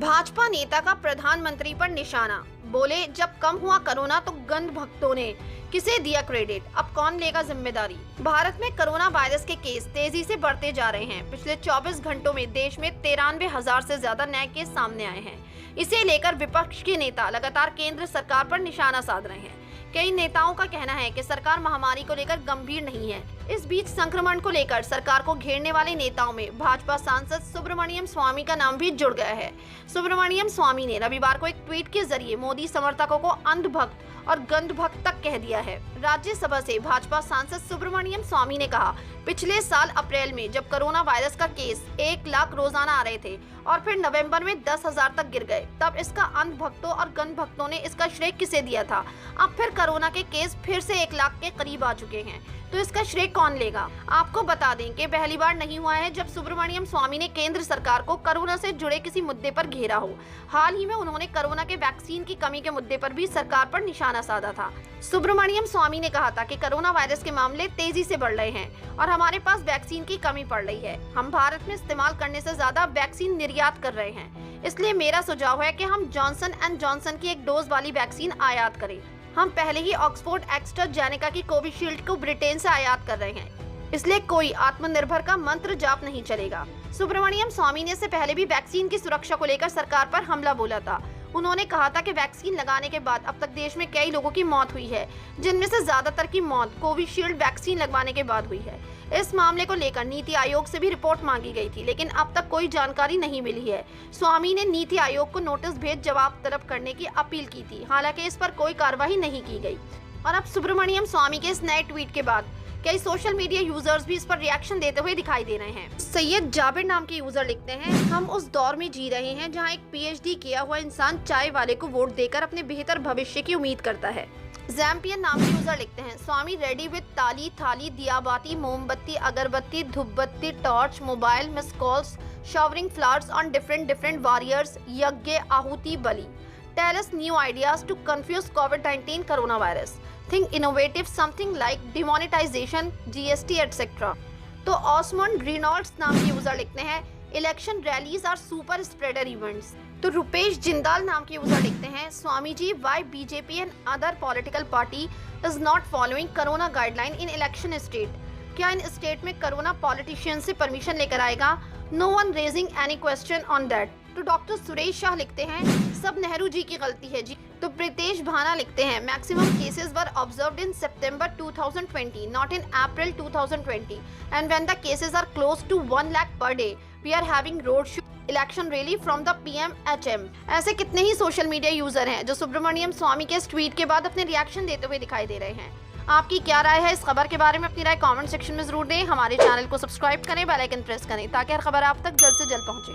भाजपा नेता का प्रधानमंत्री पर निशाना, बोले जब कम हुआ कोरोना तो गंध भक्तों ने किसे दिया क्रेडिट, अब कौन लेगा जिम्मेदारी। भारत में कोरोना वायरस के केस तेजी से बढ़ते जा रहे हैं। पिछले 24 घंटों में देश में 93,000 से ज्यादा नए केस सामने आए हैं। इसे लेकर विपक्ष के नेता लगातार केंद्र सरकार पर निशाना साध रहे हैं। कई नेताओं का कहना है कि सरकार महामारी को लेकर गंभीर नहीं है। इस बीच संक्रमण को लेकर सरकार को घेरने वाले नेताओं में भाजपा सांसद सुब्रमण्यम स्वामी का नाम भी जुड़ गया है। सुब्रमण्यम स्वामी ने रविवार को एक ट्वीट के जरिए मोदी समर्थकों को अंधभक्त और गंधभक्त तक कह दिया है। राज्यसभा से भाजपा सांसद सुब्रमण्यम स्वामी ने कहा, पिछले साल अप्रैल में जब कोरोना वायरस का केस 1 लाख रोजाना आ रहे थे और फिर नवंबर में 10,000 तक गिर गए, तब इसका अंधभक्तों और गंधभक्तों ने इसका श्रेय किसे दिया था। अब फिर कोरोना के केस फिर से 1 लाख के करीब आ चुके हैं, तो इसका श्रेय कौन लेगा। आपको बता दें कि पहली बार नहीं हुआ है जब सुब्रमण्यम स्वामी ने केंद्र सरकार को कोरोना से जुड़े किसी मुद्दे पर घेरा हो। हाल ही में उन्होंने कोरोना के वैक्सीन की कमी के मुद्दे पर भी सरकार पर निशाना साधा था। सुब्रमण्यम स्वामी ने कहा था कि कोरोना वायरस के मामले तेजी से बढ़ रहे हैं और हमारे पास वैक्सीन की कमी पड़ रही है। हम भारत में इस्तेमाल करने से ज्यादा वैक्सीन निर्यात कर रहे हैं, इसलिए मेरा सुझाव है कि हम जॉनसन एंड जॉनसन की 1 डोज वाली वैक्सीन आयात करें। हम पहले ही ऑक्सफोर्ड एस्ट्राजेनेका की कोविशील्ड को ब्रिटेन से आयात कर रहे हैं, इसलिए कोई आत्मनिर्भर का मंत्र जाप नहीं चलेगा। सुब्रमण्यम स्वामी ने इससे पहले भी वैक्सीन की सुरक्षा को लेकर सरकार पर हमला बोला था। उन्होंने कहा था कि वैक्सीन लगाने के बाद अब तक देश में कई लोगों की मौत हुई है, जिनमें से ज्यादातर की मौत कोविशील्ड वैक्सीन लगवाने के बाद हुई है। इस मामले को लेकर नीति आयोग से भी रिपोर्ट मांगी गई थी, लेकिन अब तक कोई जानकारी नहीं मिली है। स्वामी ने नीति आयोग को नोटिस भेज जवाब तलब करने की अपील की थी, हालांकि इस पर कोई कार्रवाई नहीं की गई। और अब सुब्रमण्यम स्वामी के इस नए ट्वीट के बाद कई सोशल मीडिया यूजर्स भी इस पर रिएक्शन देते हुए दिखाई दे रहे हैं। सैयद जाबिर नाम के यूजर लिखते हैं, हम उस दौर में जी रहे हैं जहां एक पीएचडी किया हुआ इंसान चाय वाले को वोट देकर अपने बेहतर भविष्य की उम्मीद करता है। जैम्पियन नाम के यूजर लिखते हैं, स्वामी रेडी विद ताली थाली दियाबाती मोमबत्ती अगरबत्ती धूपबत्ती torch mobile miss calls showering flowers on different warriors यज्ञ आहुति बलि tell us new ideas to confuse COVID-19 coronavirus think innovative something like demonetization GST etc। तो ऑस्मंड रिनॉल्ड्स नाम के यूजर लिखते हैं, election rallies are super spreader events. तो रुपेश जिंदाल नाम के यूजर लिखते हैं, Swami ji why BJP and other political party is not following corona guideline in election state. क्या इन स्टेट में कोरोना पॉलिटिशियन से परमिशन लेकर आएगा? No one raising any question on that. तो डॉक्टर सुरेश शाह लिखते हैं, सब नेहरू जी की गलती है जी। तो प्रीतेश भाना लिखते हैं, maximum cases were observed in September 2020 not in April 2020 and when the cases are close to 1 lakh per day we are having road show election rally from the PMHM। ऐसे कितने ही सोशल मीडिया यूजर हैं जो सुब्रमण्यम स्वामी के इस tweet के बाद अपने reaction देते हुए दिखाई दे रहे हैं। आपकी क्या राय है इस खबर के बारे में? अपनी राय कमेंट सेक्शन में जरूर दें। हमारे चैनल को सब्सक्राइब करें, बेल आइकन प्रेस करें ताकि हर खबर आप तक जल्द से जल्द पहुंचे।